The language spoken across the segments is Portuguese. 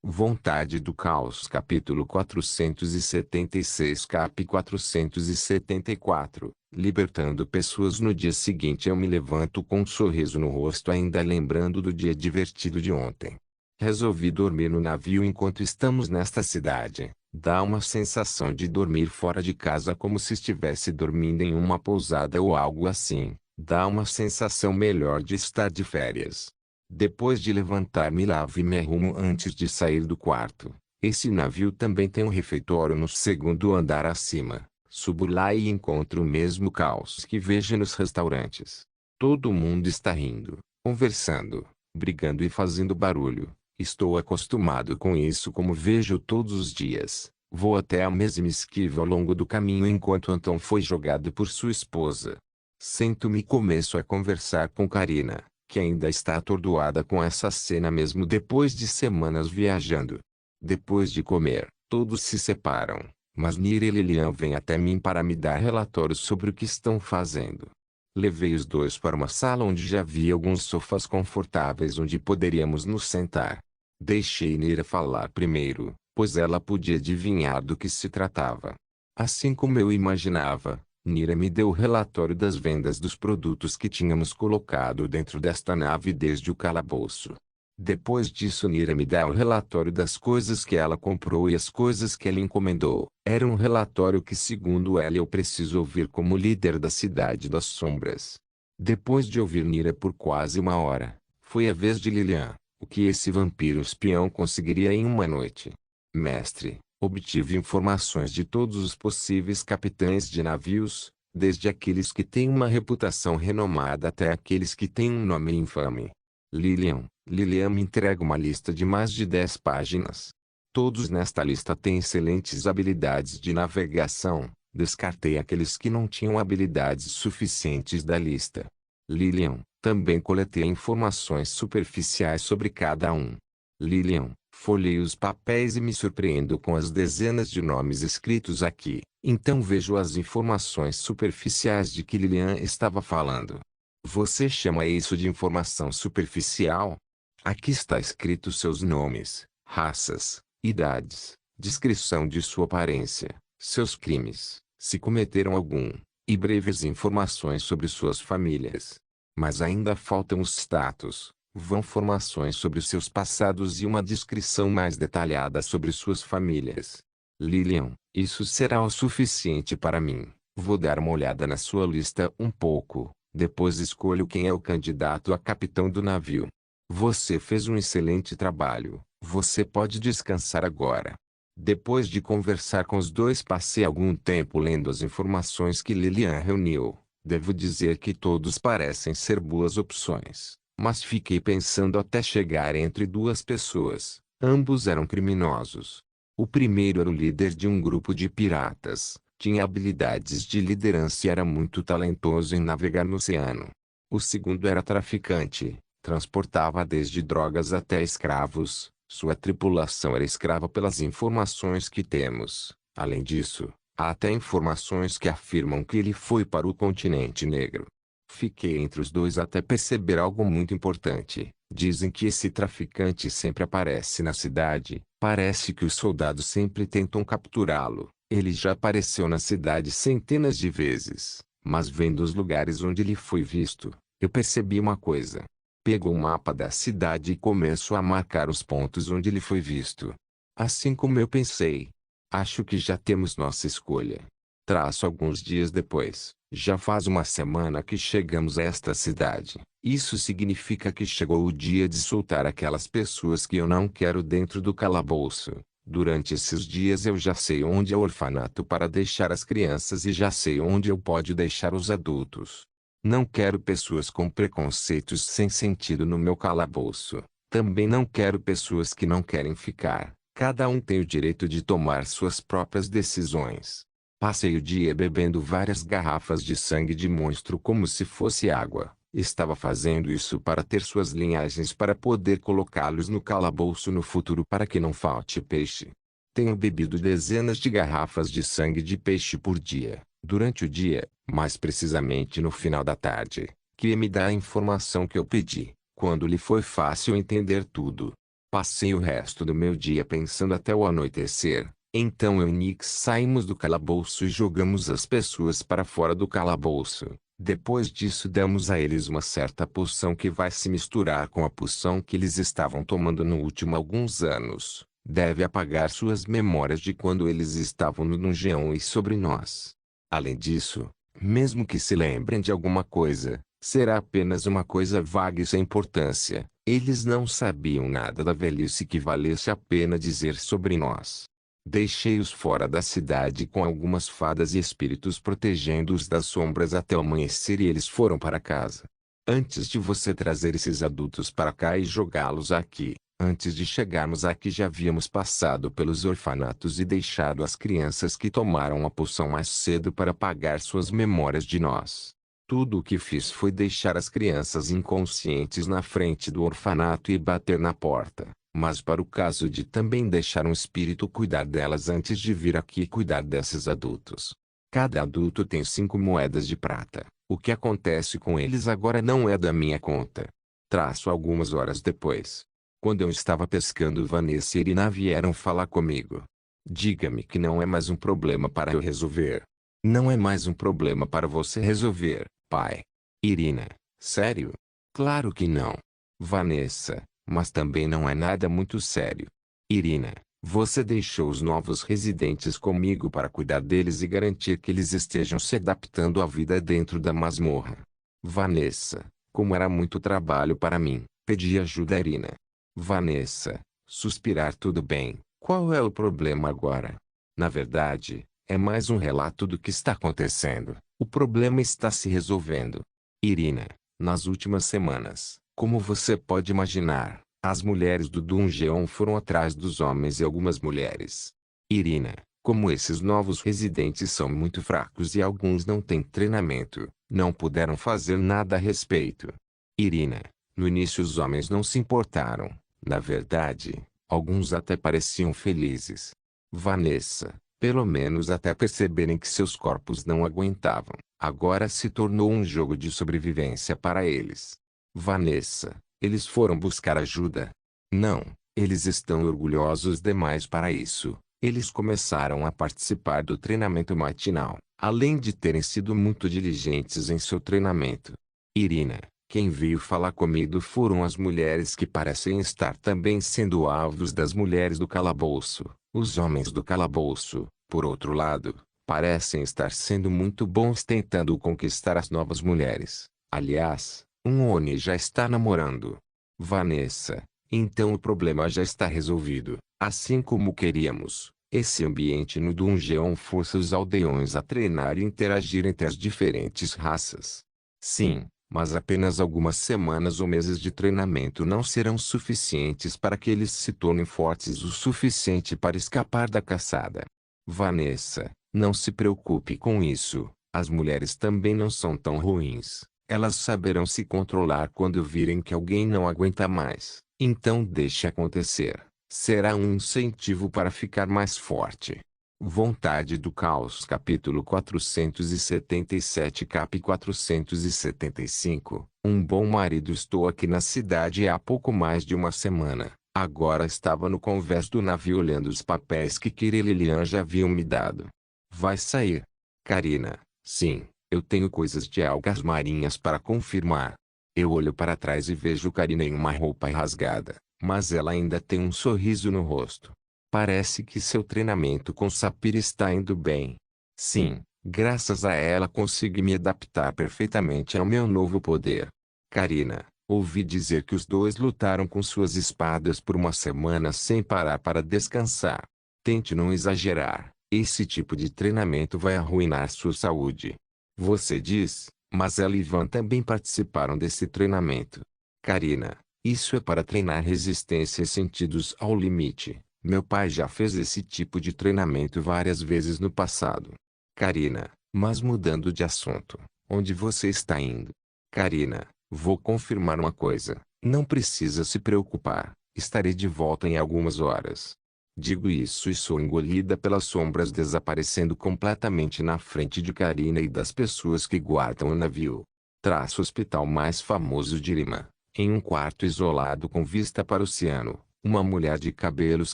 Vontade do Caos capítulo 476 cap 474 Libertando pessoas. No dia seguinte eu me levanto com um sorriso no rosto, ainda lembrando do dia divertido de ontem. Resolvi dormir no navio enquanto estamos nesta cidade. Dá uma sensação de dormir fora de casa, como se estivesse dormindo em uma pousada ou algo assim. Dá uma sensação melhor de estar de férias. Depois de levantar-me, lavo e me arrumo antes de sair do quarto. Esse navio também tem um refeitório no segundo andar acima. Subo lá e encontro o mesmo caos que vejo nos restaurantes. Todo mundo está rindo, conversando, brigando e fazendo barulho. Estou acostumado com isso, como vejo todos os dias. Vou até a mesa e me esquivo ao longo do caminho enquanto Anton foi jogado por sua esposa. Sento-me e começo a conversar com Karina, que ainda está atordoada com essa cena mesmo depois de semanas viajando. Depois de comer, todos se separam, mas Nira e Lilian vêm até mim para me dar relatórios sobre o que estão fazendo. Levei os dois para uma sala onde já havia alguns sofás confortáveis onde poderíamos nos sentar. Deixei Nira falar primeiro, pois ela podia adivinhar do que se tratava. Assim como eu imaginava, Nira me deu o relatório das vendas dos produtos que tínhamos colocado dentro desta nave desde o calabouço. Depois disso, Nira me dá o relatório das coisas que ela comprou e as coisas que ela encomendou. Era um relatório que, segundo ela, eu preciso ouvir como líder da Cidade das Sombras. Depois de ouvir Nira por quase uma hora, foi a vez de Lilian. O que esse vampiro espião conseguiria em uma noite? Mestre, obtive informações de todos os possíveis capitães de navios, desde aqueles que têm uma reputação renomada até aqueles que têm um nome infame. Lilian me entrega uma lista de mais de 10 páginas. Todos nesta lista têm excelentes habilidades de navegação. Descartei aqueles que não tinham habilidades suficientes da lista. Lilian, também coletei informações superficiais sobre cada um. Lilian, folheio os papéis e me surpreendo com as dezenas de nomes escritos aqui. Então vejo as informações superficiais de que Lilian estava falando. Você chama isso de informação superficial? Aqui está escrito seus nomes, raças, idades, descrição de sua aparência, seus crimes, se cometeram algum, e breves informações sobre suas famílias. Mas ainda faltam os status, vão informações sobre seus passados e uma descrição mais detalhada sobre suas famílias. Lilian, isso será o suficiente para mim. Vou dar uma olhada na sua lista um pouco, depois escolho quem é o candidato a capitão do navio. Você fez um excelente trabalho, você pode descansar agora. Depois de conversar com os dois, passei algum tempo lendo as informações que Lilian reuniu. Devo dizer que todos parecem ser boas opções, mas fiquei pensando até chegar entre duas pessoas. Ambos eram criminosos. O primeiro era o líder de um grupo de piratas, tinha habilidades de liderança e era muito talentoso em navegar no oceano. O segundo era traficante, transportava desde drogas até escravos. Sua tripulação era escrava pelas informações que temos. Além disso, há até informações que afirmam que ele foi para o continente negro. Fiquei entre os dois até perceber algo muito importante. Dizem que esse traficante sempre aparece na cidade. Parece que os soldados sempre tentam capturá-lo. Ele já apareceu na cidade centenas de vezes. Mas vendo os lugares onde ele foi visto, eu percebi uma coisa. Pegou um mapa da cidade e começou a marcar os pontos onde ele foi visto. Assim como eu pensei. Acho que já temos nossa escolha. Traço alguns dias depois. Já faz uma semana que chegamos a esta cidade. Isso significa que chegou o dia de soltar aquelas pessoas que eu não quero dentro do calabouço. Durante esses dias eu já sei onde é o orfanato para deixar as crianças e já sei onde eu pode deixar os adultos. Não quero pessoas com preconceitos sem sentido no meu calabouço. Também não quero pessoas que não querem ficar. Cada um tem o direito de tomar suas próprias decisões. Passei o dia bebendo várias garrafas de sangue de monstro como se fosse água. Estava fazendo isso para ter suas linhagens para poder colocá-los no calabouço no futuro para que não falte peixe. Tenho bebido dezenas de garrafas de sangue de peixe por dia. Durante o dia, mais precisamente no final da tarde, que me dá a informação que eu pedi, quando lhe foi fácil entender tudo. Passei o resto do meu dia pensando até o anoitecer. Então eu e Nix saímos do calabouço e jogamos as pessoas para fora do calabouço. Depois disso damos a eles uma certa poção que vai se misturar com a poção que eles estavam tomando no último alguns anos. Deve apagar suas memórias de quando eles estavam no dungeão e sobre nós. Além disso, mesmo que se lembrem de alguma coisa, será apenas uma coisa vaga e sem importância. Eles não sabiam nada da velhice que valesse a pena dizer sobre nós. Deixei-os fora da cidade com algumas fadas e espíritos protegendo-os das sombras até o amanhecer e eles foram para casa. Antes de você trazer esses adultos para cá e jogá-los aqui, antes de chegarmos aqui já havíamos passado pelos orfanatos e deixado as crianças que tomaram a poção mais cedo para apagar suas memórias de nós. Tudo o que fiz foi deixar as crianças inconscientes na frente do orfanato e bater na porta. Mas para o caso de também deixar um espírito cuidar delas antes de vir aqui cuidar desses adultos. Cada adulto tem 5 moedas de prata. O que acontece com eles agora não é da minha conta. Traço algumas horas depois. Quando eu estava pescando, Vanessa e Irina vieram falar comigo. Diga-me que não é mais um problema para eu resolver. Não é mais um problema para você resolver, pai. Irina, sério? Claro que não. Vanessa, mas também não é nada muito sério. Irina, você deixou os novos residentes comigo para cuidar deles e garantir que eles estejam se adaptando à vida dentro da masmorra. Vanessa, como era muito trabalho para mim, pedi ajuda a Irina. Vanessa, suspirar tudo bem, qual é o problema agora? Na verdade, é mais um relato do que está acontecendo. O problema está se resolvendo. Irina, nas últimas semanas, como você pode imaginar, as mulheres do dungeon foram atrás dos homens e algumas mulheres. Irina, como esses novos residentes são muito fracos e alguns não têm treinamento, não puderam fazer nada a respeito. Irina, no início os homens não se importaram. Na verdade, alguns até pareciam felizes. Vanessa, pelo menos até perceberem que seus corpos não aguentavam. Agora se tornou um jogo de sobrevivência para eles. Vanessa, eles foram buscar ajuda? Não, eles estão orgulhosos demais para isso. Eles começaram a participar do treinamento matinal, além de terem sido muito diligentes em seu treinamento. Irina, quem veio falar comigo foram as mulheres que parecem estar também sendo alvos das mulheres do calabouço. Os homens do calabouço, por outro lado, parecem estar sendo muito bons tentando conquistar as novas mulheres. Aliás, um Oni já está namorando Vanessa, então o problema já está resolvido. Assim como queríamos, esse ambiente no dungeon força os aldeões a treinar e interagir entre as diferentes raças. Sim, mas apenas algumas semanas ou meses de treinamento não serão suficientes para que eles se tornem fortes o suficiente para escapar da caçada. Vanessa, não se preocupe com isso, as mulheres também não são tão ruins. Elas saberão se controlar quando virem que alguém não aguenta mais. Então deixe acontecer. Será um incentivo para ficar mais forte. Vontade do Caos capítulo 477 cap 475. Um bom marido. Estou aqui na cidade há pouco mais de uma semana. Agora estava no convés do navio olhando os papéis que Kira e Lilian já haviam me dado. Vai sair. Karina, sim, eu tenho coisas de algas marinhas para confirmar. Eu olho para trás e vejo Karina em uma roupa rasgada, mas ela ainda tem um sorriso no rosto. Parece que seu treinamento com Sapira está indo bem. Sim, graças a ela consegui me adaptar perfeitamente ao meu novo poder. Karina, ouvi dizer que os dois lutaram com suas espadas por uma semana sem parar para descansar. Tente não exagerar, esse tipo de treinamento vai arruinar sua saúde. Você diz, mas ela e Ivan também participaram desse treinamento. Karina, isso é para treinar resistência e sentidos ao limite. Meu pai já fez esse tipo de treinamento várias vezes no passado. Karina, mas mudando de assunto, onde você está indo? Karina, vou confirmar uma coisa, não precisa se preocupar, estarei de volta em algumas horas. Digo isso e sou engolida pelas sombras desaparecendo completamente na frente de Karina e das pessoas que guardam o navio. Traço o hospital mais famoso de Lima, em um quarto isolado com vista para o oceano. Uma mulher de cabelos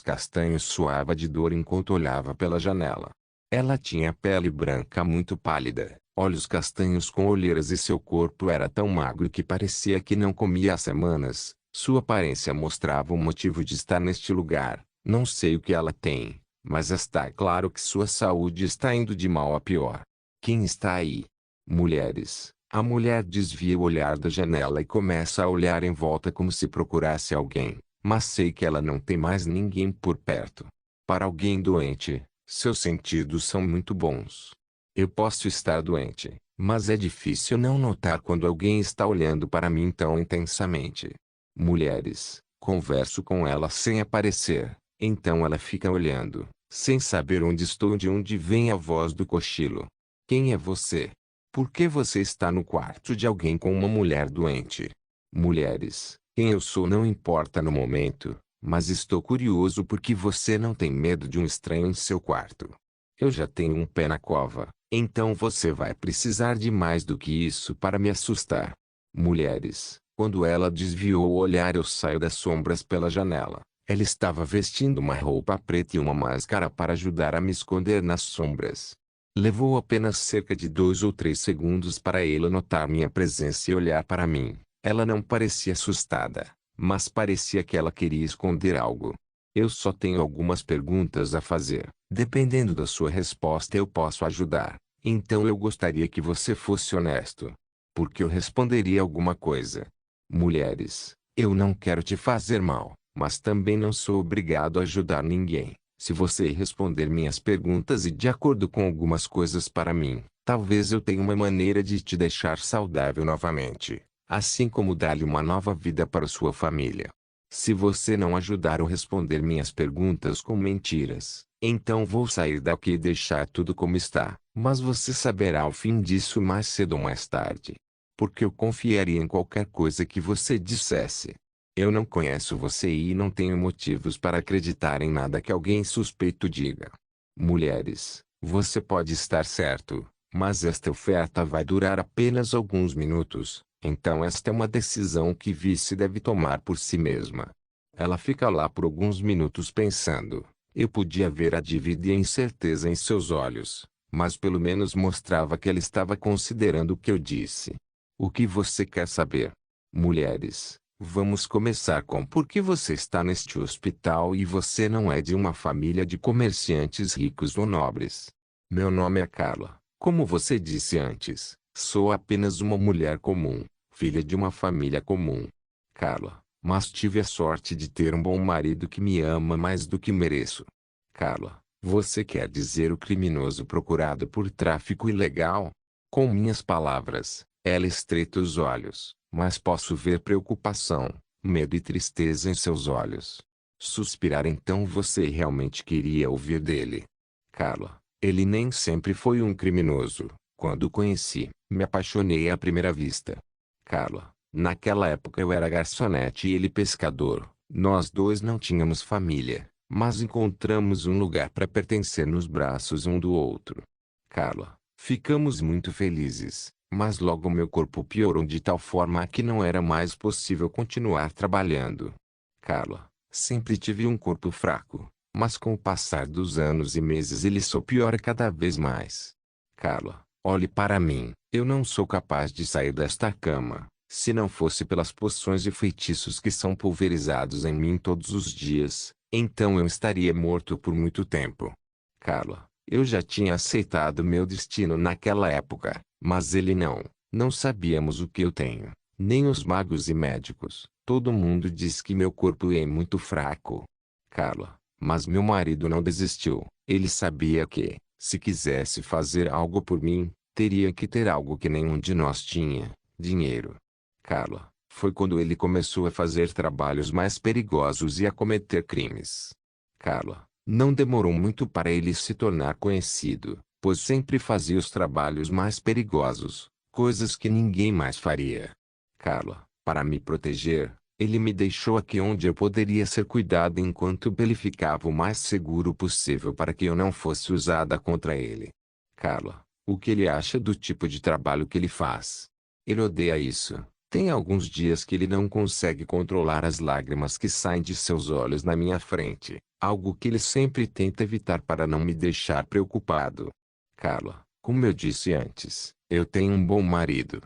castanhos suava de dor enquanto olhava pela janela. Ela tinha pele branca muito pálida, olhos castanhos com olheiras e seu corpo era tão magro que parecia que não comia há semanas. Sua aparência mostrava o motivo de estar neste lugar. Não sei o que ela tem, mas está claro que sua saúde está indo de mal a pior. Quem está aí? Mulheres. A mulher desvia o olhar da janela e começa a olhar em volta como se procurasse alguém, mas sei que ela não tem mais ninguém por perto. Para alguém doente, seus sentidos são muito bons. Eu posso estar doente, mas é difícil não notar quando alguém está olhando para mim tão intensamente. Mulheres. Converso com ela sem aparecer, então ela fica olhando, sem saber onde estou e de onde vem a voz do cochilo. Quem é você? Por que você está no quarto de alguém com uma mulher doente? Mulheres. Quem eu sou não importa no momento, mas estou curioso porque você não tem medo de um estranho em seu quarto. Eu já tenho um pé na cova, então você vai precisar de mais do que isso para me assustar. Mulheres. Quando ela desviou o olhar eu saio das sombras pela janela. Ela estava vestindo uma roupa preta e uma máscara para ajudar a me esconder nas sombras. Levou apenas cerca de 2 ou 3 segundos para ela notar minha presença e olhar para mim. Ela não parecia assustada, mas parecia que ela queria esconder algo. Eu só tenho algumas perguntas a fazer. Dependendo da sua resposta eu posso ajudar. Então eu gostaria que você fosse honesto. Porque eu responderia alguma coisa. Mulheres, eu não quero te fazer mal, mas também não sou obrigado a ajudar ninguém. Se você responder minhas perguntas e de acordo com algumas coisas para mim, talvez eu tenha uma maneira de te deixar saudável novamente, assim como dar-lhe uma nova vida para sua família. Se você não ajudar ou responder minhas perguntas com mentiras, então vou sair daqui e deixar tudo como está, mas você saberá o fim disso mais cedo ou mais tarde. Porque eu confiaria em qualquer coisa que você dissesse. Eu não conheço você e não tenho motivos para acreditar em nada que alguém suspeito diga. Mulheres, você pode estar certo, mas esta oferta vai durar apenas alguns minutos, então esta é uma decisão que vice deve tomar por si mesma. Ela fica lá por alguns minutos pensando. Eu podia ver a dívida e a incerteza em seus olhos, mas pelo menos mostrava que ela estava considerando o que eu disse. O que você quer saber? Mulheres. Vamos começar com por que você está neste hospital e você não é de uma família de comerciantes ricos ou nobres. Meu nome é Carla. Como você disse antes, sou apenas uma mulher comum, filha de uma família comum. Carla, mas tive a sorte de ter um bom marido que me ama mais do que mereço. Carla, você quer dizer o criminoso procurado por tráfico ilegal? Com minhas palavras, ela estreita os olhos, mas posso ver preocupação, medo e tristeza em seus olhos. Suspirar então você realmente queria ouvir dele. Carla, ele nem sempre foi um criminoso. Quando o conheci, me apaixonei à primeira vista. Carla, naquela época eu era garçonete e ele pescador. Nós dois não tínhamos família, mas encontramos um lugar para pertencer nos braços um do outro. Carla, ficamos muito felizes. Mas logo meu corpo piorou de tal forma que não era mais possível continuar trabalhando. Carla, sempre tive um corpo fraco, mas com o passar dos anos e meses ele só piora cada vez mais. Carla, olhe para mim, eu não sou capaz de sair desta cama. Se não fosse pelas poções e feitiços que são pulverizados em mim todos os dias, então eu estaria morto por muito tempo. Carla, eu já tinha aceitado meu destino naquela época. Mas ele não. Não sabíamos o que eu tenho. Nem os magos e médicos. Todo mundo diz que meu corpo é muito fraco. Carla. Mas meu marido não desistiu. Ele sabia que, se quisesse fazer algo por mim, teria que ter algo que nenhum de nós tinha: dinheiro. Carla. Foi quando ele começou a fazer trabalhos mais perigosos e a cometer crimes. Carla. Não demorou muito para ele se tornar conhecido, pois sempre fazia os trabalhos mais perigosos, coisas que ninguém mais faria. Carla, para me proteger, ele me deixou aqui onde eu poderia ser cuidada enquanto ele ficava o mais seguro possível para que eu não fosse usada contra ele. Carla, o que ele acha do tipo de trabalho que ele faz? Ele odeia isso. Tem alguns dias que ele não consegue controlar as lágrimas que saem de seus olhos na minha frente, algo que ele sempre tenta evitar para não me deixar preocupado. Carla, como eu disse antes, eu tenho um bom marido.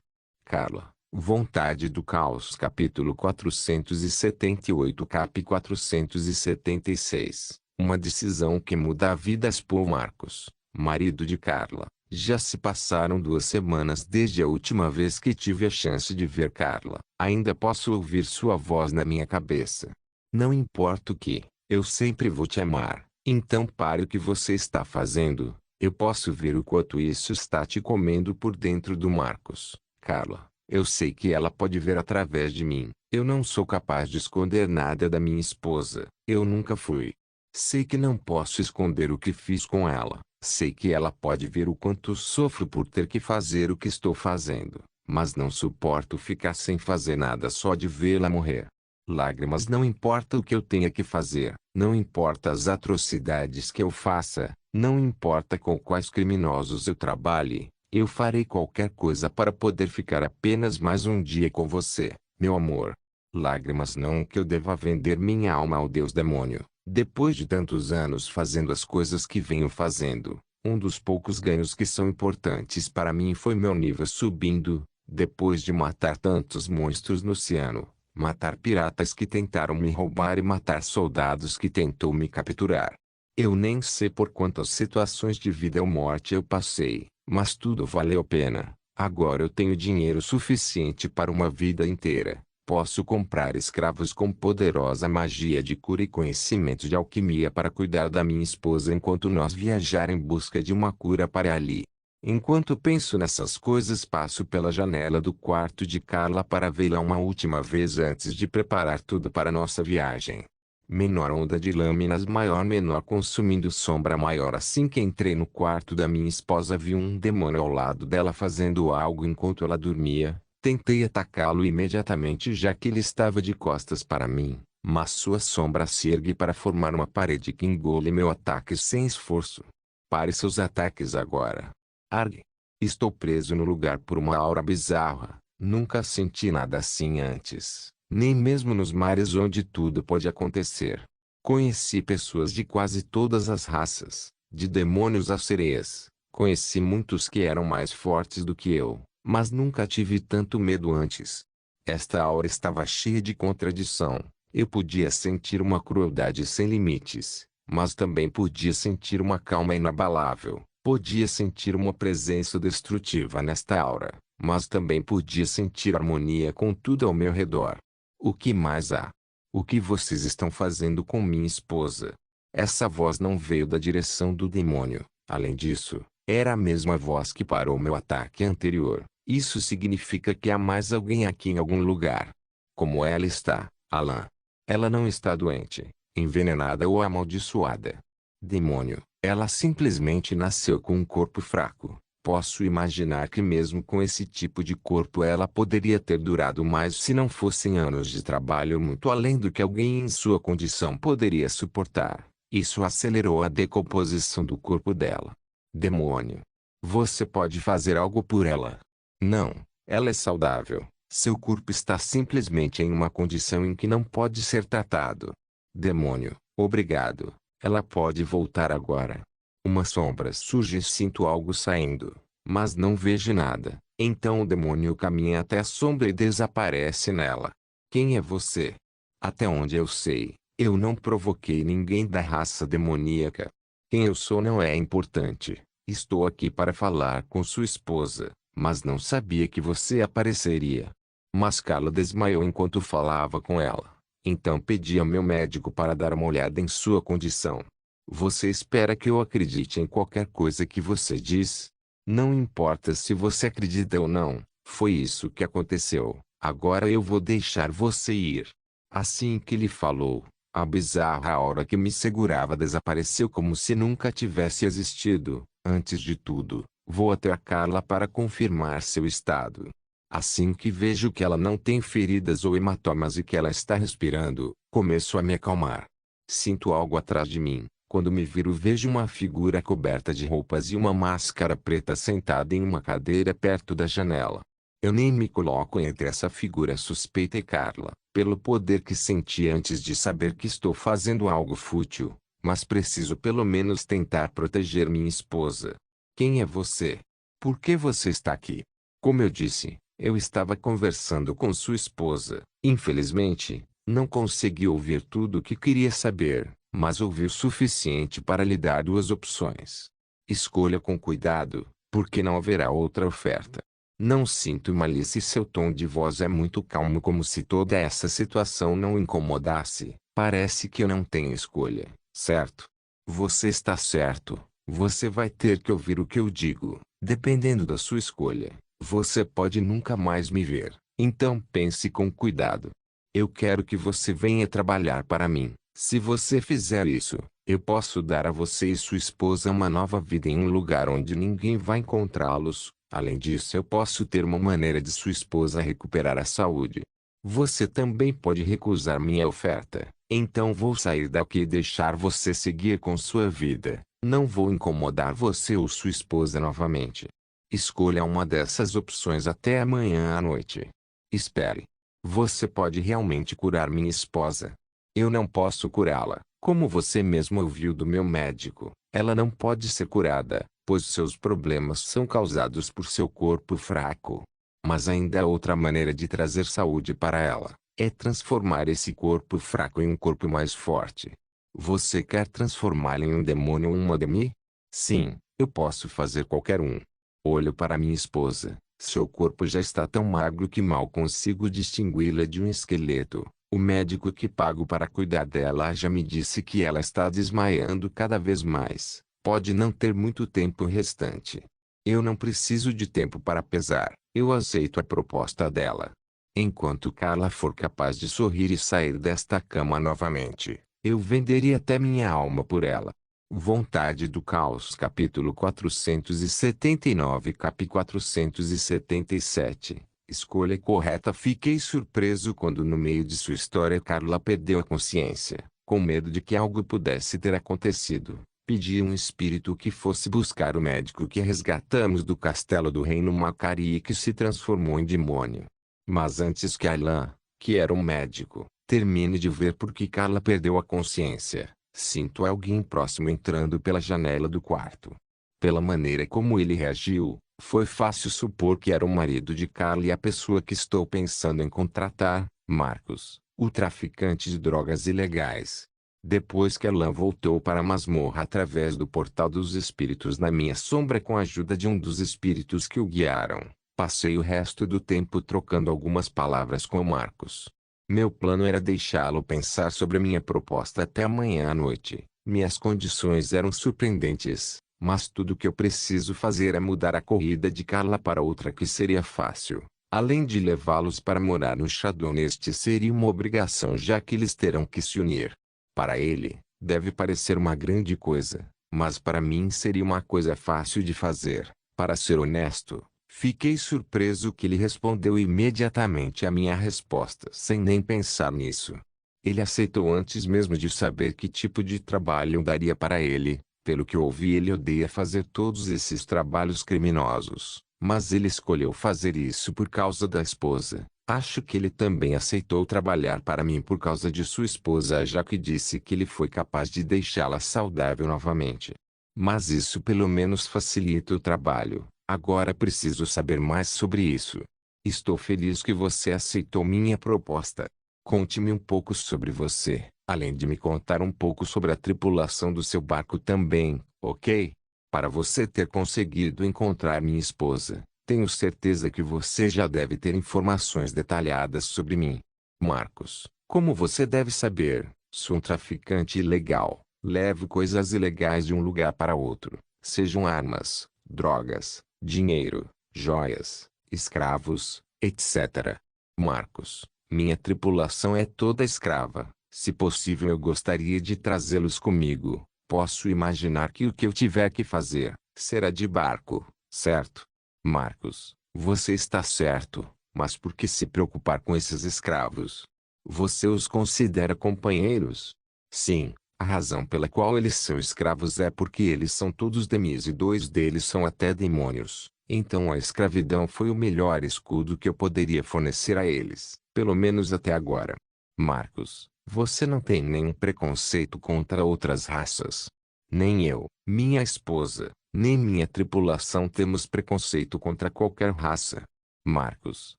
Carla, Vontade do Caos capítulo 478 cap 476. Uma decisão que muda a vida. Paul Marcos, marido de Carla. Já se passaram 2 semanas desde a última vez que tive a chance de ver Carla. Ainda posso ouvir sua voz na minha cabeça. Não importa o que, eu sempre vou te amar. Então pare o que você está fazendo. Eu posso ver o quanto isso está te comendo por dentro do Marcos. Carla, eu sei que ela pode ver através de mim. Eu não sou capaz de esconder nada da minha esposa. Eu nunca fui. Sei que não posso esconder o que fiz com ela. Sei que ela pode ver o quanto sofro por ter que fazer o que estou fazendo, mas não suporto ficar sem fazer nada só de vê-la morrer. Lágrimas. Não importa o que eu tenha que fazer, não importa as atrocidades que eu faça, não importa com quais criminosos eu trabalhe, eu farei qualquer coisa para poder ficar apenas mais um dia com você, meu amor. Lágrimas. Não que eu deva vender minha alma ao Deus demônio. Depois de tantos anos fazendo as coisas que venho fazendo, um dos poucos ganhos que são importantes para mim foi meu nível subindo, depois de matar tantos monstros no oceano, matar piratas que tentaram me roubar e matar soldados que tentou me capturar. Eu nem sei por quantas situações de vida ou morte eu passei, mas tudo valeu a pena. Agora eu tenho dinheiro suficiente para uma vida inteira. Posso comprar escravos com poderosa magia de cura e conhecimento de alquimia para cuidar da minha esposa enquanto nós viajar em busca de uma cura para ali. Enquanto penso nessas coisas, passo pela janela do quarto de Carla para vê-la uma última vez antes de preparar tudo para nossa viagem. Menor onda de lâminas, maior menor consumindo sombra maior. Assim que entrei no quarto da minha esposa, vi um demônio ao lado dela fazendo algo enquanto ela dormia. Tentei atacá-lo imediatamente já que ele estava de costas para mim, mas sua sombra se ergue para formar uma parede que engole meu ataque sem esforço. Pare seus ataques agora. Argue. Estou preso no lugar por uma aura bizarra. Nunca senti nada assim antes, nem mesmo nos mares onde tudo pode acontecer. Conheci pessoas de quase todas as raças, de demônios a sereias. Conheci muitos que eram mais fortes do que eu, mas nunca tive tanto medo antes. Esta aura estava cheia de contradição. Eu podia sentir uma crueldade sem limites, mas também podia sentir uma calma inabalável. Podia sentir uma presença destrutiva nesta aura, mas também podia sentir harmonia com tudo ao meu redor. O que mais há? O que vocês estão fazendo com minha esposa? Essa voz não veio da direção do demônio. Além disso, era a mesma voz que parou meu ataque anterior. Isso significa que há mais alguém aqui em algum lugar. Como ela está, Alan? Ela não está doente, envenenada ou amaldiçoada. Demônio, ela simplesmente nasceu com um corpo fraco. Posso imaginar que mesmo com esse tipo de corpo ela poderia ter durado mais se não fossem anos de trabalho muito além do que alguém em sua condição poderia suportar. Isso acelerou a decomposição do corpo dela. Demônio. Você pode fazer algo por ela. Não, ela é saudável. Seu corpo está simplesmente em uma condição em que não pode ser tratado. Demônio, obrigado. Ela pode voltar agora. Uma sombra surge e sinto algo saindo, mas não vejo nada. Então o demônio caminha até a sombra e desaparece nela. Quem é você? Até onde eu sei, eu não provoquei ninguém da raça demoníaca. Quem eu sou não é importante. Estou aqui para falar com sua esposa, mas não sabia que você apareceria. Mas Carla desmaiou enquanto falava com ela. Então pedi ao meu médico para dar uma olhada em sua condição. Você espera que eu acredite em qualquer coisa que você diz? Não importa se você acredita ou não, foi isso que aconteceu. Agora eu vou deixar você ir. Assim que ele falou, a bizarra aura que me segurava desapareceu como se nunca tivesse existido. Antes de tudo, vou até a Carla para confirmar seu estado. Assim que vejo que ela não tem feridas ou hematomas e que ela está respirando, começo a me acalmar. Sinto algo atrás de mim. Quando me viro, vejo uma figura coberta de roupas e uma máscara preta sentada em uma cadeira perto da janela. Eu nem me coloco entre essa figura suspeita e Carla, pelo poder que senti antes de saber que estou fazendo algo fútil, mas preciso pelo menos tentar proteger minha esposa. Quem é você? Por que você está aqui? Como eu disse, eu estava conversando com sua esposa. Infelizmente, não consegui ouvir tudo o que queria saber, mas ouvi o suficiente para lhe dar duas opções. Escolha com cuidado, porque não haverá outra oferta. Não sinto malícia e seu tom de voz é muito calmo, como se toda essa situação não o incomodasse. Parece que eu não tenho escolha, certo? Você está certo. Você vai ter que ouvir o que eu digo. Dependendo da sua escolha, você pode nunca mais me ver. Então pense com cuidado. Eu quero que você venha trabalhar para mim. Se você fizer isso, eu posso dar a você e sua esposa uma nova vida em um lugar onde ninguém vai encontrá-los. Além disso, eu posso ter uma maneira de sua esposa recuperar a saúde. Você também pode recusar minha oferta. Então vou sair daqui e deixar você seguir com sua vida. Não vou incomodar você ou sua esposa novamente. Escolha uma dessas opções até amanhã à noite. Espere. Você pode realmente curar minha esposa. Eu não posso curá-la. Como você mesmo ouviu do meu médico, ela não pode ser curada, pois seus problemas são causados por seu corpo fraco. Mas ainda há outra maneira de trazer saúde para ela. É transformar esse corpo fraco em um corpo mais forte. Você quer transformá-lo em um demônio ou uma demi? Sim, eu posso fazer qualquer um. Olho para minha esposa. Seu corpo já está tão magro que mal consigo distingui-la de um esqueleto. O médico que pago para cuidar dela já me disse que ela está desmaiando cada vez mais. Pode não ter muito tempo restante. Eu não preciso de tempo para pesar. Eu aceito a proposta dela. Enquanto Carla for capaz de sorrir e sair desta cama novamente, eu venderia até minha alma por ela. Vontade do Caos, capítulo 479, cap 477. Escolha correta. Fiquei surpreso quando no meio de sua história Carla perdeu a consciência. Com medo de que algo pudesse ter acontecido, pedi a um espírito que fosse buscar o médico que resgatamos do castelo do reino Macari e que se transformou em demônio. Mas antes que Alan, que era um médico, termine de ver por que Carla perdeu a consciência, sinto alguém próximo entrando pela janela do quarto. Pela maneira como ele reagiu, foi fácil supor que era o marido de Carla e a pessoa que estou pensando em contratar, Marcos, o traficante de drogas ilegais. Depois que Alan voltou para a masmorra através do portal dos espíritos na minha sombra com a ajuda de um dos espíritos que o guiaram, passei o resto do tempo trocando algumas palavras com Marcos. Meu plano era deixá-lo pensar sobre a minha proposta até amanhã à noite. Minhas condições eram surpreendentes, mas tudo o que eu preciso fazer é mudar a corrida de Carla para outra que seria fácil. Além de levá-los para morar no Shadow, este seria uma obrigação, já que eles terão que se unir. Para ele, deve parecer uma grande coisa, mas para mim seria uma coisa fácil de fazer. Para ser honesto, fiquei surpreso que ele respondeu imediatamente a minha resposta sem nem pensar nisso. Ele aceitou antes mesmo de saber que tipo de trabalho daria para ele. Pelo que ouvi, ele odeia fazer todos esses trabalhos criminosos, mas ele escolheu fazer isso por causa da esposa. Acho que ele também aceitou trabalhar para mim por causa de sua esposa, já que disse que ele foi capaz de deixá-la saudável novamente. Mas isso pelo menos facilita o trabalho. Agora preciso saber mais sobre isso. Estou feliz que você aceitou minha proposta. Conte-me um pouco sobre você, além de me contar um pouco sobre a tripulação do seu barco também, ok? Para você ter conseguido encontrar minha esposa, tenho certeza que você já deve ter informações detalhadas sobre mim. Marcos, como você deve saber, sou um traficante ilegal. Levo coisas ilegais de um lugar para outro, sejam armas, drogas, dinheiro, joias, escravos, etc. Marcos, minha tripulação é toda escrava. Se possível, eu gostaria de trazê-los comigo. Posso imaginar que o que eu tiver que fazer será de barco, certo? Marcos, você está certo, mas por que se preocupar com esses escravos? Você os considera companheiros? Sim, a razão pela qual eles são escravos é porque eles são todos demis e dois deles são até demônios. Então a escravidão foi o melhor escudo que eu poderia fornecer a eles, pelo menos até agora. Marcos, você não tem nenhum preconceito contra outras raças. Nem eu, minha esposa, nem minha tripulação temos preconceito contra qualquer raça. Marcos,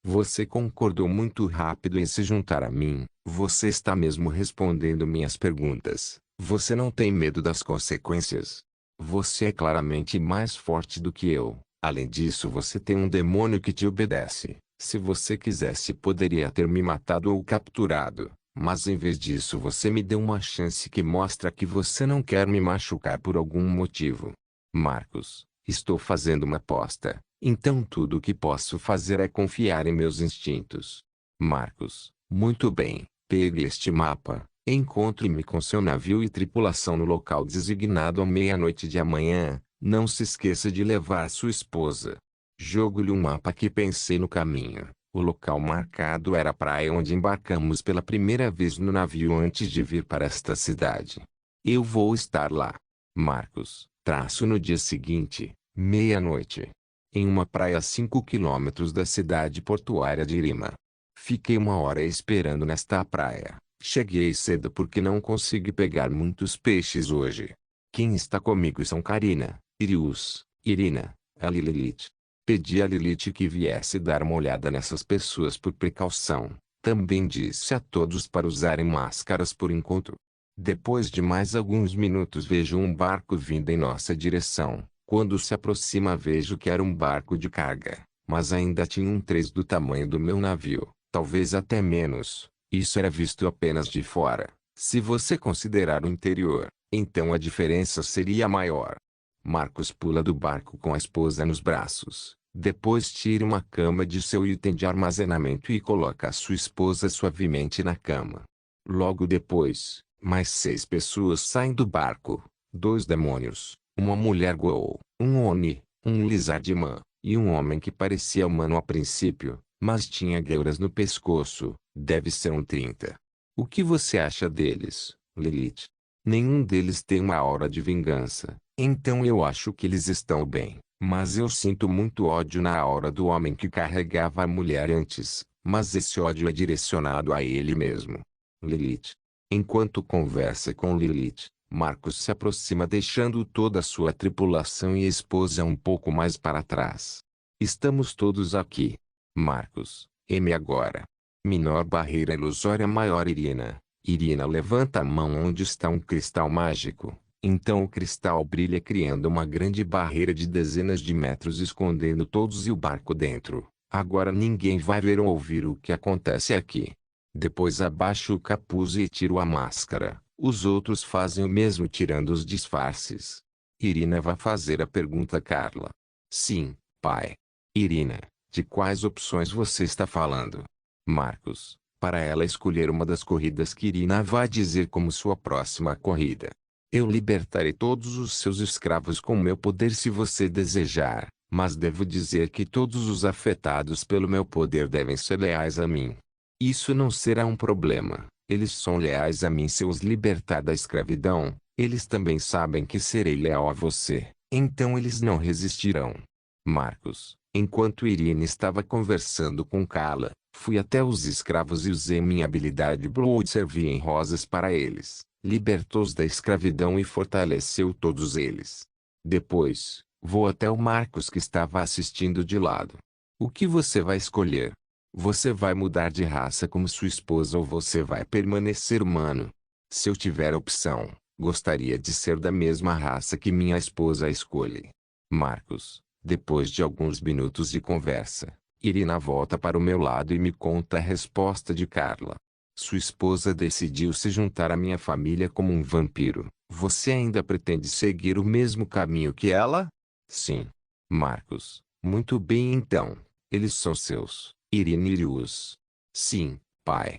você concordou muito rápido em se juntar a mim. Você está mesmo respondendo minhas perguntas. Você não tem medo das consequências. Você é claramente mais forte do que eu. Além disso, você tem um demônio que te obedece. Se você quisesse, poderia ter me matado ou capturado. Mas em vez disso, você me deu uma chance que mostra que você não quer me machucar por algum motivo. Marcos, estou fazendo uma aposta. Então tudo o que posso fazer é confiar em meus instintos. Marcos, muito bem. Pegue este mapa. Encontre-me com seu navio e tripulação no local designado à meia-noite de amanhã. Não se esqueça de levar sua esposa. Jogo-lhe um mapa que pensei no caminho. O local marcado era a praia onde embarcamos pela primeira vez no navio antes de vir para esta cidade. Eu vou estar lá. Marcos, traço no dia seguinte, meia-noite. Em uma praia a 5 quilômetros da cidade portuária de Irima. Fiquei uma hora esperando nesta praia. Cheguei cedo porque não consegui pegar muitos peixes hoje. Quem está comigo são Karina, Irius, Irina, a Lilith. Pedi a Lilith que viesse dar uma olhada nessas pessoas por precaução. Também disse a todos para usarem máscaras por enquanto. Depois de mais alguns minutos vejo um barco vindo em nossa direção. Quando se aproxima vejo que era um barco de carga, mas ainda tinha um 3 do tamanho do meu navio, talvez até menos. Isso era visto apenas de fora. Se você considerar o interior, então a diferença seria maior. Marcos pula do barco com a esposa nos braços. Depois tira uma cama de seu item de armazenamento e coloca a sua esposa suavemente na cama. Logo depois, mais 6 pessoas saem do barco. 2 demônios, uma mulher Ghoul, um Oni, um Lizardman, e um homem que parecia humano a princípio, mas tinha guelras no pescoço. Deve ser um 30. O que você acha deles, Lilith? Nenhum deles tem uma aura de vingança, então eu acho que eles estão bem. Mas eu sinto muito ódio na aura do homem que carregava a mulher antes, mas esse ódio é direcionado a ele mesmo. Lilith. Enquanto conversa com Lilith, Marcos se aproxima deixando toda a sua tripulação e a esposa um pouco mais para trás. Estamos todos aqui. Marcos, M agora. Menor barreira ilusória maior Irina. Irina levanta a mão onde está um cristal mágico. Então o cristal brilha criando uma grande barreira de dezenas de metros escondendo todos e o barco dentro. Agora ninguém vai ver ou ouvir o que acontece aqui. Depois abaixo o capuz e tiro a máscara. Os outros fazem o mesmo tirando os disfarces. Irina vai fazer a pergunta a Carla. Sim, pai. Irina, de quais opções você está falando? Marcos, para ela escolher uma das corridas que Irina vai dizer como sua próxima corrida. Eu libertarei todos os seus escravos com meu poder se você desejar, mas devo dizer que todos os afetados pelo meu poder devem ser leais a mim. Isso não será um problema. Eles são leais a mim se eu os libertar da escravidão. Eles também sabem que serei leal a você, então eles não resistirão. Marcos, enquanto Irina estava conversando com Carla, fui até os escravos e usei minha habilidade Blood e servi em rosas para eles. Libertou-os da escravidão e fortaleceu todos eles. Depois, vou até o Marcos que estava assistindo de lado. O que você vai escolher? Você vai mudar de raça como sua esposa ou você vai permanecer humano? Se eu tiver a opção, gostaria de ser da mesma raça que minha esposa escolhe. Marcos, depois de alguns minutos de conversa, Irina volta para o meu lado e me conta a resposta de Carla. Sua esposa decidiu se juntar à minha família como um vampiro. Você ainda pretende seguir o mesmo caminho que ela? Sim. Marcos, muito bem então. Eles são seus, Irina e Irius. Sim, pai.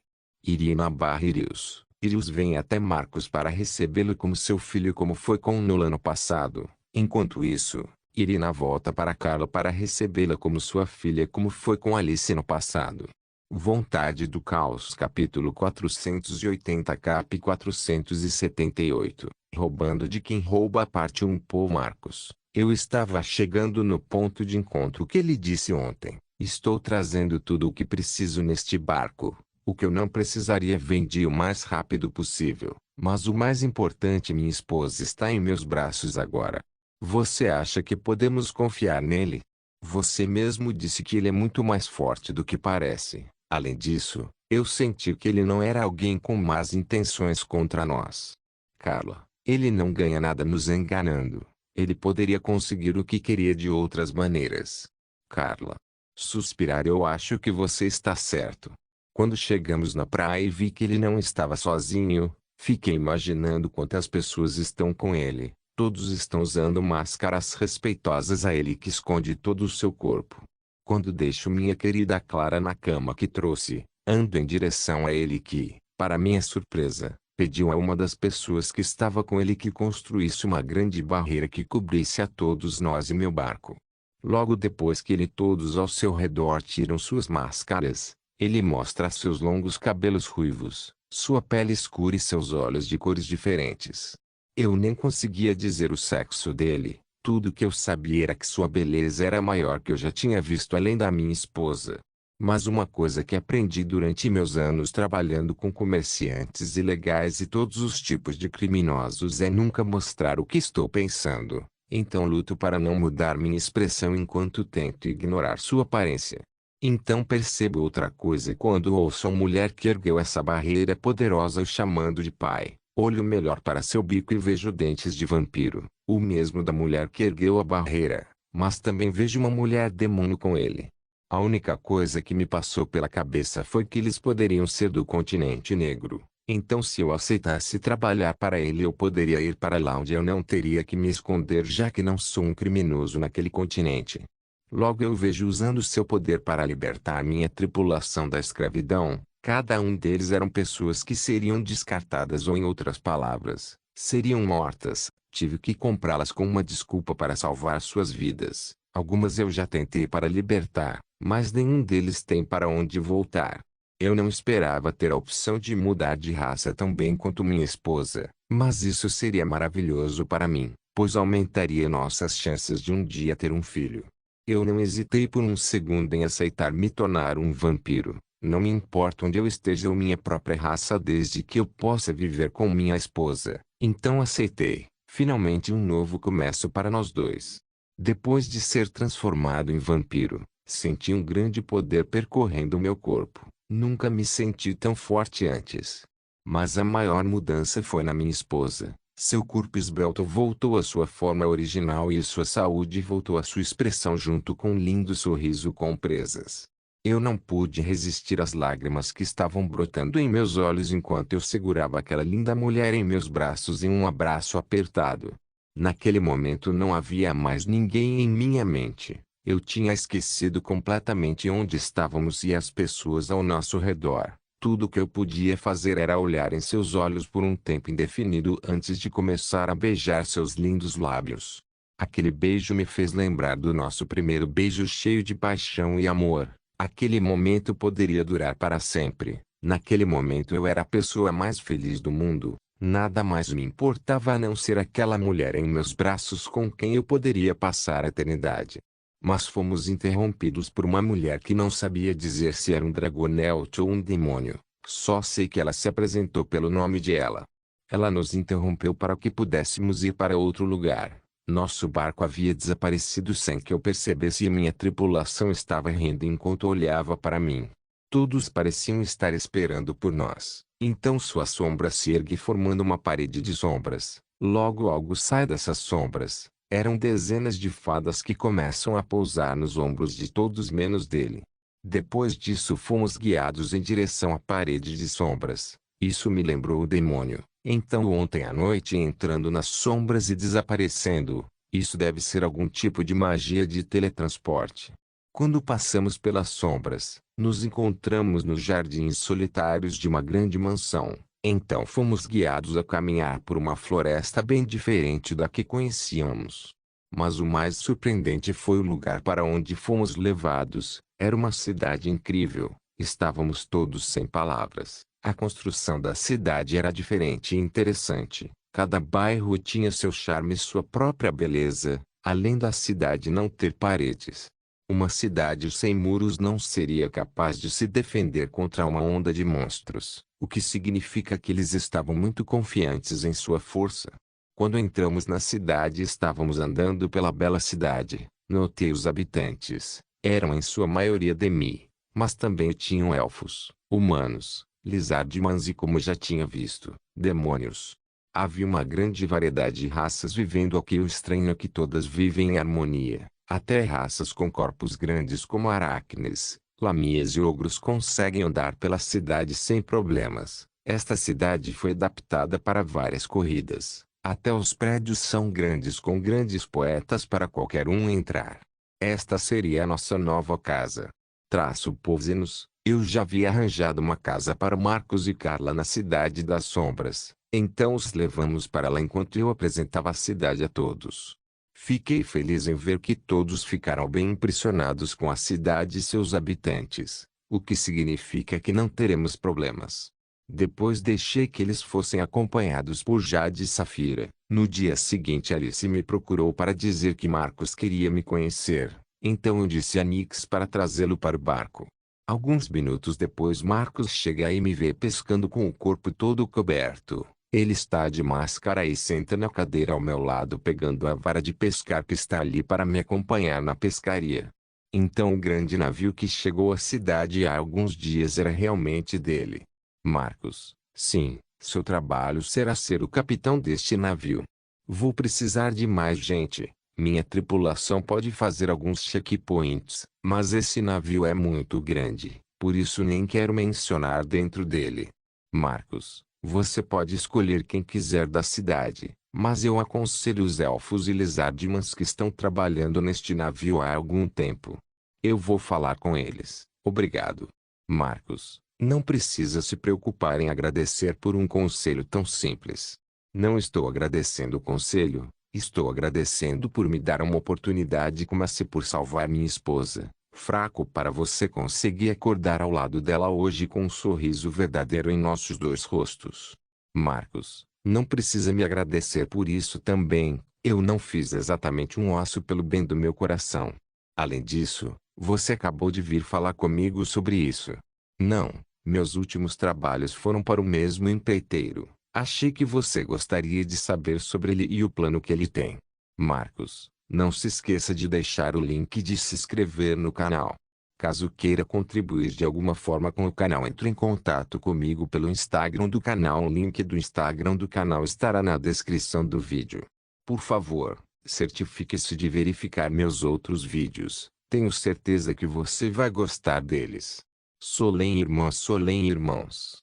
Irina barra Irius. Irius vem até Marcos para recebê-lo como seu filho como foi com Nolan no passado. Enquanto isso, Irina volta para Carla para recebê-la como sua filha como foi com Alice no passado. Vontade do Caos capítulo 480 cap 478 Roubando de quem rouba a parte 1 Paul Marcos, Eu estava chegando no ponto de encontro que ele disse ontem. Estou trazendo tudo o que preciso neste barco. O que eu não precisaria vendi o mais rápido possível. Mas o mais importante, minha esposa está em meus braços agora. Você acha que podemos confiar nele? Você mesmo disse que ele é muito mais forte do que parece. Além disso, eu senti que ele não era alguém com más intenções contra nós. Carla, ele não ganha nada nos enganando. Ele poderia conseguir o que queria de outras maneiras. Carla. Suspirar. Eu acho que você está certo. Quando chegamos na praia e vi que ele não estava sozinho, fiquei imaginando quantas pessoas estão com ele. Todos estão usando máscaras respeitosas a ele que esconde todo o seu corpo. Quando deixo minha querida Clara na cama que trouxe, ando em direção a ele que, para minha surpresa, pediu a uma das pessoas que estava com ele que construísse uma grande barreira que cobrisse a todos nós e meu barco. Logo depois que ele todos ao seu redor tiram suas máscaras, ele mostra seus longos cabelos ruivos, sua pele escura e seus olhos de cores diferentes. Eu nem conseguia dizer o sexo dele, tudo que eu sabia era que sua beleza era maior que eu já tinha visto além da minha esposa. Mas uma coisa que aprendi durante meus anos trabalhando com comerciantes ilegais e todos os tipos de criminosos é nunca mostrar o que estou pensando. Então luto para não mudar minha expressão enquanto tento ignorar sua aparência. Então percebo outra coisa quando ouço a mulher que ergueu essa barreira poderosa o chamando de pai. Olho melhor para seu bico e vejo dentes de vampiro, o mesmo da mulher que ergueu a barreira, mas também vejo uma mulher demônio com ele. A única coisa que me passou pela cabeça foi que eles poderiam ser do continente negro. Então se eu aceitasse trabalhar para ele eu poderia ir para lá onde eu não teria que me esconder já que não sou um criminoso naquele continente. Logo eu vejo usando seu poder para libertar minha tripulação da escravidão. Cada um deles eram pessoas que seriam descartadas ou em outras palavras, seriam mortas. Tive que comprá-las com uma desculpa para salvar suas vidas. Algumas eu já tentei para libertar, mas nenhum deles tem para onde voltar. Eu não esperava ter a opção de mudar de raça tão bem quanto minha esposa, mas isso seria maravilhoso para mim, pois aumentaria nossas chances de um dia ter um filho. Eu não hesitei por um segundo em aceitar me tornar um vampiro. Não me importa onde eu esteja ou minha própria raça desde que eu possa viver com minha esposa. Então aceitei, finalmente um novo começo para nós dois. Depois de ser transformado em vampiro, senti um grande poder percorrendo meu corpo. Nunca me senti tão forte antes. Mas a maior mudança foi na minha esposa. Seu corpo esbelto voltou à sua forma original e sua saúde voltou à sua expressão junto com um lindo sorriso com presas. Eu não pude resistir às lágrimas que estavam brotando em meus olhos enquanto eu segurava aquela linda mulher em meus braços em um abraço apertado. Naquele momento não havia mais ninguém em minha mente. Eu tinha esquecido completamente onde estávamos e as pessoas ao nosso redor. Tudo o que eu podia fazer era olhar em seus olhos por um tempo indefinido antes de começar a beijar seus lindos lábios. Aquele beijo me fez lembrar do nosso primeiro beijo cheio de paixão e amor. Aquele momento poderia durar para sempre. Naquele momento eu era a pessoa mais feliz do mundo. Nada mais me importava a não ser aquela mulher em meus braços com quem eu poderia passar a eternidade. Mas fomos interrompidos por uma mulher que não sabia dizer se era um dragonete ou um demônio. Só sei que ela se apresentou pelo nome de ela. Ela nos interrompeu para que pudéssemos ir para outro lugar. Nosso barco havia desaparecido sem que eu percebesse e minha tripulação estava rindo enquanto olhava para mim. Todos pareciam estar esperando por nós. Então sua sombra se ergue formando uma parede de sombras. Logo algo sai dessas sombras. Eram dezenas de fadas que começam a pousar nos ombros de todos menos dele. Depois disso fomos guiados em direção à parede de sombras. Isso me lembrou o demônio. Então ontem à noite entrando nas sombras e desaparecendo. Isso deve ser algum tipo de magia de teletransporte. Quando passamos pelas sombras, nos encontramos nos jardins solitários de uma grande mansão. Então fomos guiados a caminhar por uma floresta bem diferente da que conhecíamos. Mas o mais surpreendente foi o lugar para onde fomos levados. Era uma cidade incrível. Estávamos todos sem palavras. A construção da cidade era diferente e interessante. Cada bairro tinha seu charme e sua própria beleza. Além da cidade não ter paredes, uma cidade sem muros não seria capaz de se defender contra uma onda de monstros, o que significa que eles estavam muito confiantes em sua força. Quando entramos na cidade e estávamos andando pela bela cidade, notei os habitantes. Eram em sua maioria demi, mas também tinham elfos, humanos, lizardmans e, como já tinha visto, demônios. Havia uma grande variedade de raças vivendo aqui. O estranho é que todas vivem em harmonia. Até raças com corpos grandes como aracnes, lamias e ogros conseguem andar pela cidade sem problemas. Esta cidade foi adaptada para várias corridas. Até os prédios são grandes, com grandes poetas para qualquer um entrar. Esta seria a nossa nova casa. Povzenos, eu já havia arranjado uma casa para Marcos e Carla na Cidade das Sombras, então os levamos para lá enquanto eu apresentava a cidade a todos. Fiquei feliz em ver que todos ficaram bem impressionados com a cidade e seus habitantes, o que significa que não teremos problemas. Depois deixei que eles fossem acompanhados por Jade e Safira. No dia seguinte Alice me procurou para dizer que Marcos queria me conhecer, então eu disse a Nix para trazê-lo para o barco. Alguns minutos depois Marcos chega e me vê pescando com o corpo todo coberto. Ele está de máscara e senta na cadeira ao meu lado pegando a vara de pescar que está ali para me acompanhar na pescaria. Então o grande navio que chegou à cidade há alguns dias era realmente dele. Marcos, sim, seu trabalho será ser o capitão deste navio. Vou precisar de mais gente. Minha tripulação pode fazer alguns checkpoints, mas esse navio é muito grande, por isso nem quero mencionar dentro dele. Marcos, você pode escolher quem quiser da cidade, mas eu aconselho os elfos e lizardmans que estão trabalhando neste navio há algum tempo. Eu vou falar com eles. Obrigado. Marcos, não precisa se preocupar em agradecer por um conselho tão simples. Não estou agradecendo o conselho, estou agradecendo por me dar uma oportunidade como essa por salvar minha esposa. Fraco para você conseguir acordar ao lado dela hoje com um sorriso verdadeiro em nossos dois rostos. Marcos, não precisa me agradecer por isso também, eu não fiz exatamente um osso pelo bem do meu coração. Além disso, você acabou de vir falar comigo sobre isso. Não, meus últimos trabalhos foram para o mesmo empreiteiro. Achei que você gostaria de saber sobre ele e o plano que ele tem. Marcos, não se esqueça de deixar o link de se inscrever no canal. Caso queira contribuir de alguma forma com o canal, entre em contato comigo pelo Instagram do canal. O link do Instagram do canal estará na descrição do vídeo. Por favor, certifique-se de verificar meus outros vídeos. Tenho certeza que você vai gostar deles. Solem irmãos.